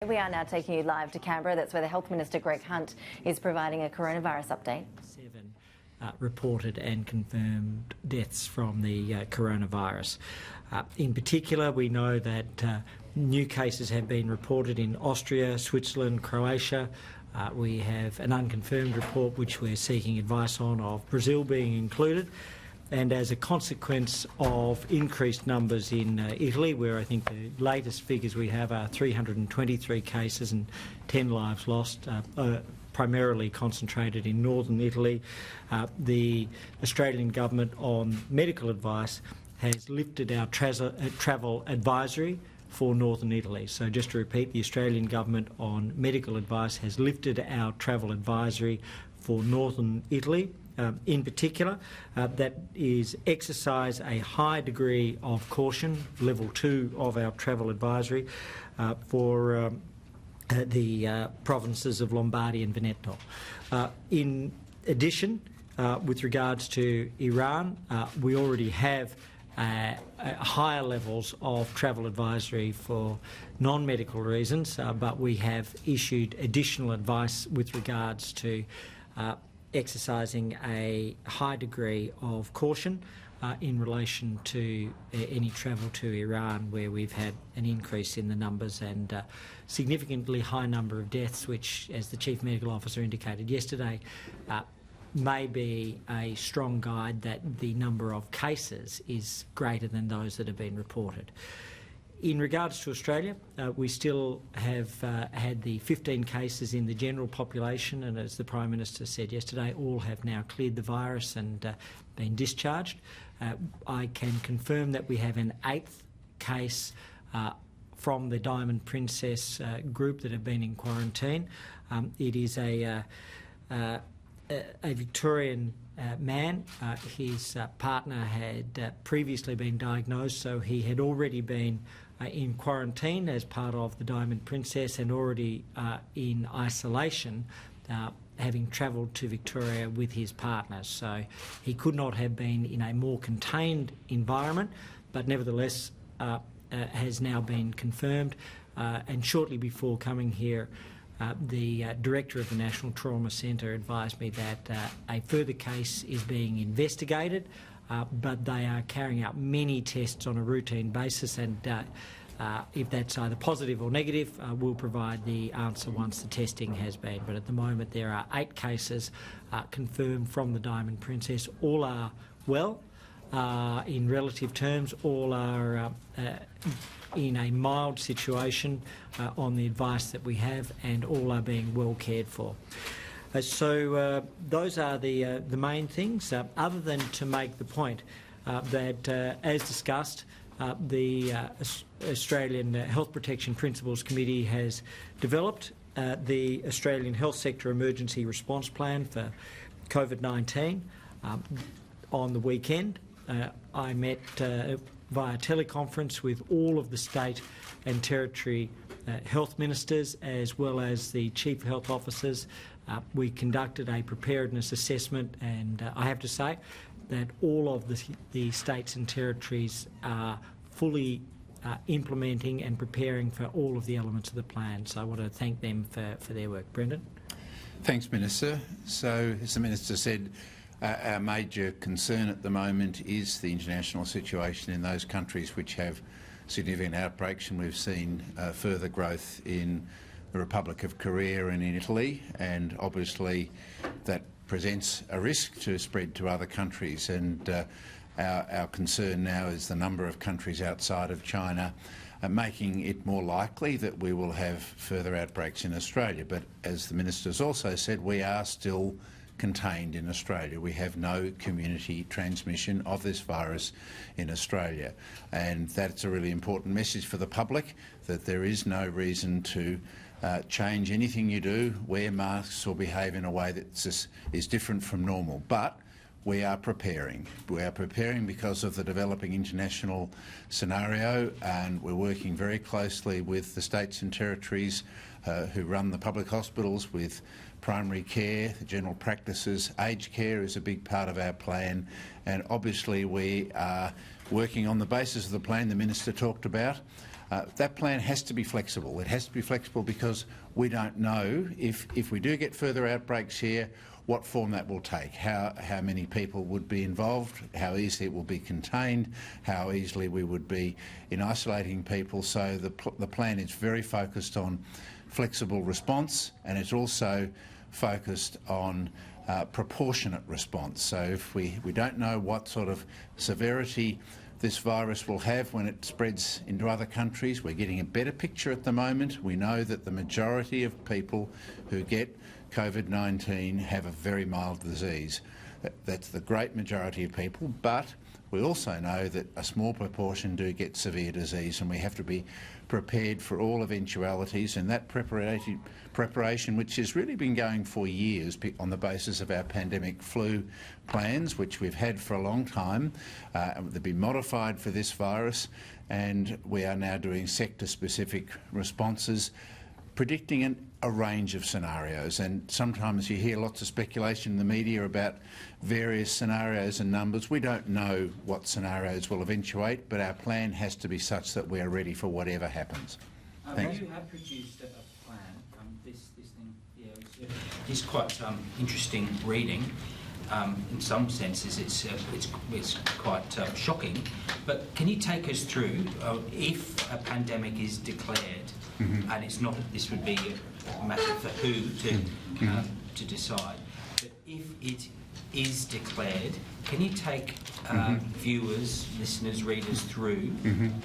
We are now taking you live to Canberra. That's where the Health Minister, Greg Hunt, is providing a coronavirus update. 7 reported and confirmed deaths from the coronavirus. In particular, we know that new cases have been reported in Austria, Switzerland, Croatia. We have an unconfirmed report which we're seeking advice on, of Brazil being included. And as a consequence of increased numbers in Italy, where I think the latest figures we have are 323 cases and 10 lives lost, primarily concentrated in northern Italy, the Australian government, on medical advice, has lifted our travel advisory for northern Italy. So just to repeat, the Australian government on medical advice has lifted our travel advisory for northern Italy. In particular, that is exercise a high degree of caution, level 2 of our travel advisory, for the provinces of Lombardy and Veneto. In addition, with regards to Iran, we already have higher levels of travel advisory for non-medical reasons, but we have issued additional advice with regards to exercising a high degree of caution in relation to any travel to Iran, where we've had an increase in the numbers and significantly high number of deaths, which, as the Chief Medical Officer indicated yesterday, may be a strong guide that the number of cases is greater than those that have been reported. In regards to Australia, we still have had the 15 cases in the general population, and as the Prime Minister said yesterday, all have now cleared the virus and been discharged. I can confirm that we have an 8th case from the Diamond Princess group that have been in quarantine. It is a Victorian man. His partner had previously been diagnosed, so he had already been in quarantine as part of the Diamond Princess and already in isolation, having travelled to Victoria with his partner. So he could not have been in a more contained environment, but nevertheless has now been confirmed. And shortly before coming here, the Director of the National Trauma Centre advised me that a further case is being investigated, but they are carrying out many tests on a routine basis, and if that's either positive or negative, we'll provide the answer once the testing has been. But at the moment there are 8 cases confirmed from the Diamond Princess. All are well in relative terms, all are in a mild situation on the advice that we have, and all are being well cared for. So those are the main things, other than to make the point that, as discussed, the Australian Health Protection Principles Committee has developed the Australian Health Sector Emergency Response Plan for COVID-19. On the weekend, I met via teleconference with all of the state and territory health ministers, as well as the chief health officers. We conducted a preparedness assessment, and I have to say that all of the states and territories are fully implementing and preparing for all of the elements of the plan. So I want to thank them for their work. Brendan? Thanks, Minister. So, as the Minister said, our major concern at the moment is the international situation in those countries which have significant outbreaks, and we've seen further growth in the Republic of Korea and in Italy, and obviously that presents a risk to spread to other countries. And our concern now is the number of countries outside of China, making it more likely that we will have further outbreaks in Australia. But as the Minister's also said, we are still contained in Australia. We have no community transmission of this virus in Australia, and that's a really important message for the public, that there is no reason to change anything you do, wear masks or behave in a way that is different from normal. But we are preparing. We are preparing because of the developing international scenario, and we're working very closely with the states and territories who run the public hospitals, with primary care, the general practices. Aged care is a big part of our plan, and obviously we are working on the basis of the plan the Minister talked about. That plan has to be flexible. It has to be flexible because we don't know if we do get further outbreaks here, what form that will take, how many people would be involved, how easily it will be contained, how easily we would be in isolating people. So the plan is very focused on flexible response, and it's also focused on proportionate response. So if we don't know what sort of severity this virus will have when it spreads into other countries, we're getting a better picture at the moment. We know that the majority of people who get COVID-19 have a very mild disease. That's the great majority of people, but we also know that a small proportion do get severe disease, and we have to be prepared for all eventualities, and that preparation, which has really been going for years on the basis of our pandemic flu plans, which we've had for a long time, they've been modified for this virus, and we are now doing sector-specific responses, predicting a range of scenarios. And sometimes you hear lots of speculation in the media about various scenarios and numbers. We don't know what scenarios will eventuate, but our plan has to be such that we are ready for whatever happens. Thanks. You have produced a plan. This thing, yeah, it's quite interesting reading. In some senses, it's quite shocking. But can you take us through if a pandemic is declared, and it's not, this would be a matter for who to decide. But if it is declared, can you take viewers, listeners, readers through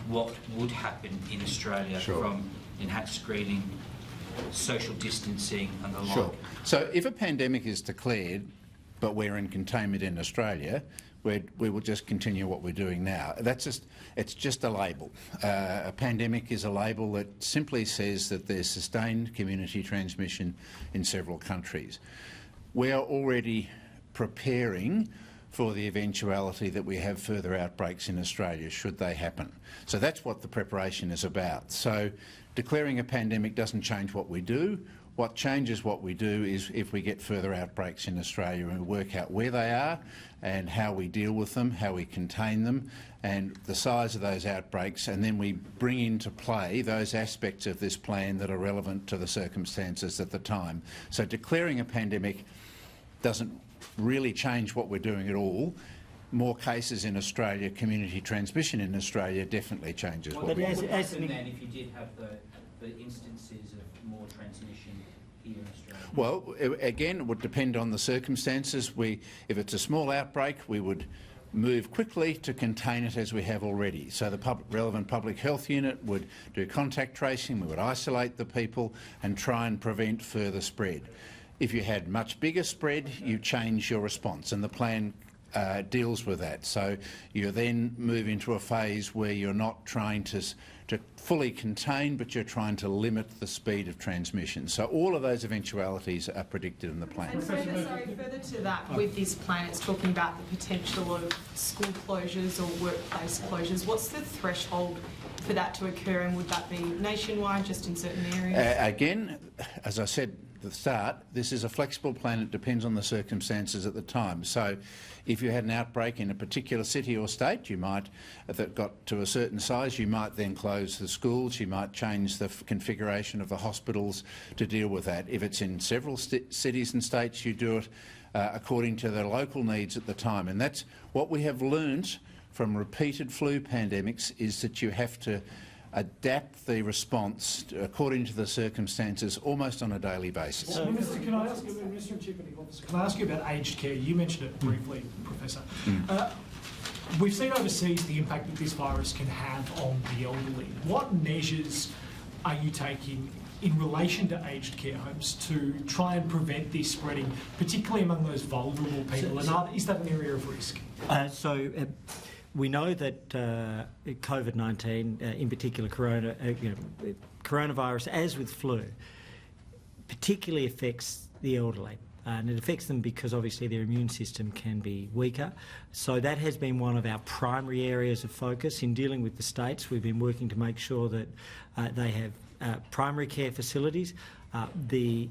what would happen in Australia from enhanced screening, social distancing, and the like? Sure. So if a pandemic is declared, but we're in containment in Australia, we will just continue what we're doing now. It's just a label. A pandemic is a label that simply says that there's sustained community transmission in several countries. We are already preparing for the eventuality that we have further outbreaks in Australia, should they happen. So that's what the preparation is about. So declaring a pandemic doesn't change what we do. What changes what we do is if we get further outbreaks in Australia, and we work out where they are and how we deal with them, how we contain them, and the size of those outbreaks, and then we bring into play those aspects of this plan that are relevant to the circumstances at the time. So declaring a pandemic doesn't really change what we're doing at all. More cases in Australia, community transmission in Australia definitely changes what we do. What would happen then if you did have the instances of more transmission here in Australia? Well, again, it would depend on the circumstances. If it's a small outbreak, we would move quickly to contain it as we have already. So the relevant public health unit would do contact tracing, we would isolate the people and try and prevent further spread. If you had much bigger spread, you change your response, and the plan deals with that. So you then move into a phase where you're not trying to fully contain, but you're trying to limit the speed of transmission. So all of those eventualities are predicted in the plan. And further to that, with this plan, it's talking about the potential of school closures or workplace closures. What's the threshold for that to occur, and would that be nationwide, just in certain areas? Again, as I said at the start, this is a flexible plan. It depends on the circumstances at the time. So if you had an outbreak in a particular city or state, you might, that got to a certain size, you might then close the schools, you might change the configuration of the hospitals to deal with that. If it's in several cities and states, you do it according to the local needs at the time. And that's what we have learnt from repeated flu pandemics, is that you have to adapt the response according to the circumstances almost on a daily basis. Minister, can I ask you, Minister and Chief Medical Officer, can I ask you about aged care? You mentioned it briefly, Professor. We've seen overseas the impact that this virus can have on the elderly. What measures are you taking in relation to aged care homes to try and prevent this spreading, particularly among those vulnerable people? And is that an area of risk? We know that COVID-19, in particular coronavirus, as with flu, particularly affects the elderly. And it affects them because obviously their immune system can be weaker. So that has been one of our primary areas of focus in dealing with the states. We've been working to make sure that they have primary care facilities. The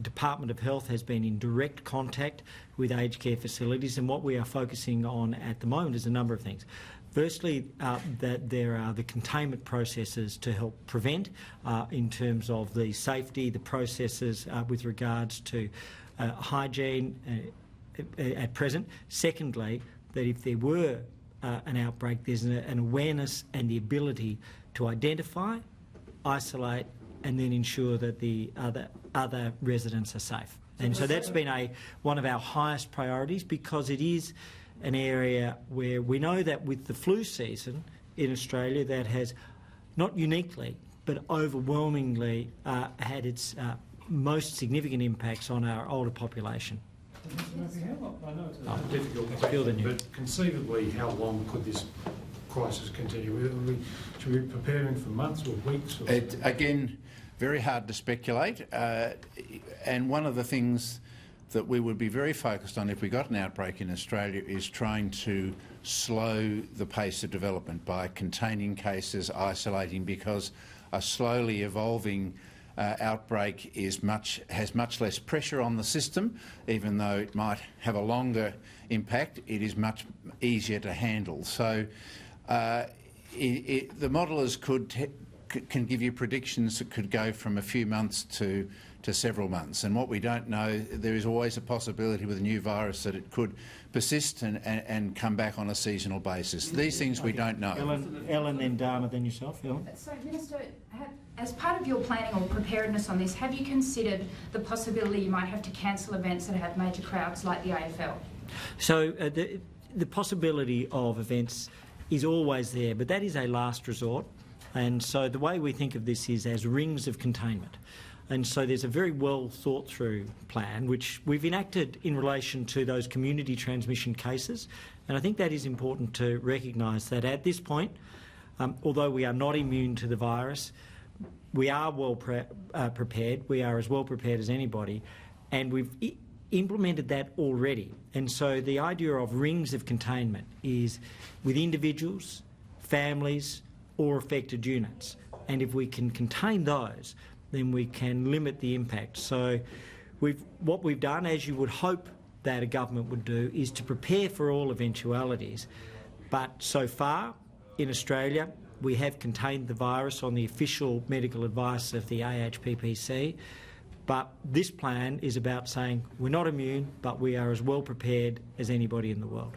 Department of Health has been in direct contact with aged care facilities, and what we are focusing on at the moment is a number of things. Firstly, that there are the containment processes to help prevent in terms of the safety, the processes with regards to hygiene at present. Secondly, that if there were an outbreak, there's an awareness and the ability to identify, isolate and then ensure that the other residents are safe. And so that's been one of our highest priorities, because it is an area where we know that with the flu season in Australia, that has not uniquely but overwhelmingly had its most significant impacts on our older population. I know it's a difficult question, but conceivably, how long could this crisis continue? Should we be preparing for months or weeks? Or Again, very hard to speculate. And one of the things that we would be very focused on if we got an outbreak in Australia is trying to slow the pace of development by containing cases, isolating, because a slowly evolving outbreak has much less pressure on the system. Even though it might have a longer impact, it is much easier to handle. So the modellers can give you predictions that could go from a few months to several months. And what we don't know, there is always a possibility with a new virus that it could persist and come back on a seasonal basis. These things we don't know. Ellen, then Dharma, then yourself. Ellen? So, Minister, as part of your planning or preparedness on this, have you considered the possibility you might have to cancel events that have major crowds like the AFL? So the possibility of events is always there, but that is a last resort. And so the way we think of this is as rings of containment. And so there's a very well thought through plan which we've enacted in relation to those community transmission cases. And I think that is important to recognise that at this point, although we are not immune to the virus, we are well prepared. We are as well prepared as anybody, and we've implemented that already. And so the idea of rings of containment is with individuals, families or affected units. And if we can contain those, then we can limit the impact. So what we've done, as you would hope that a government would do, is to prepare for all eventualities. But so far in Australia, we have contained the virus on the official medical advice of the AHPPC. But this plan is about saying we're not immune, but we are as well prepared as anybody in the world.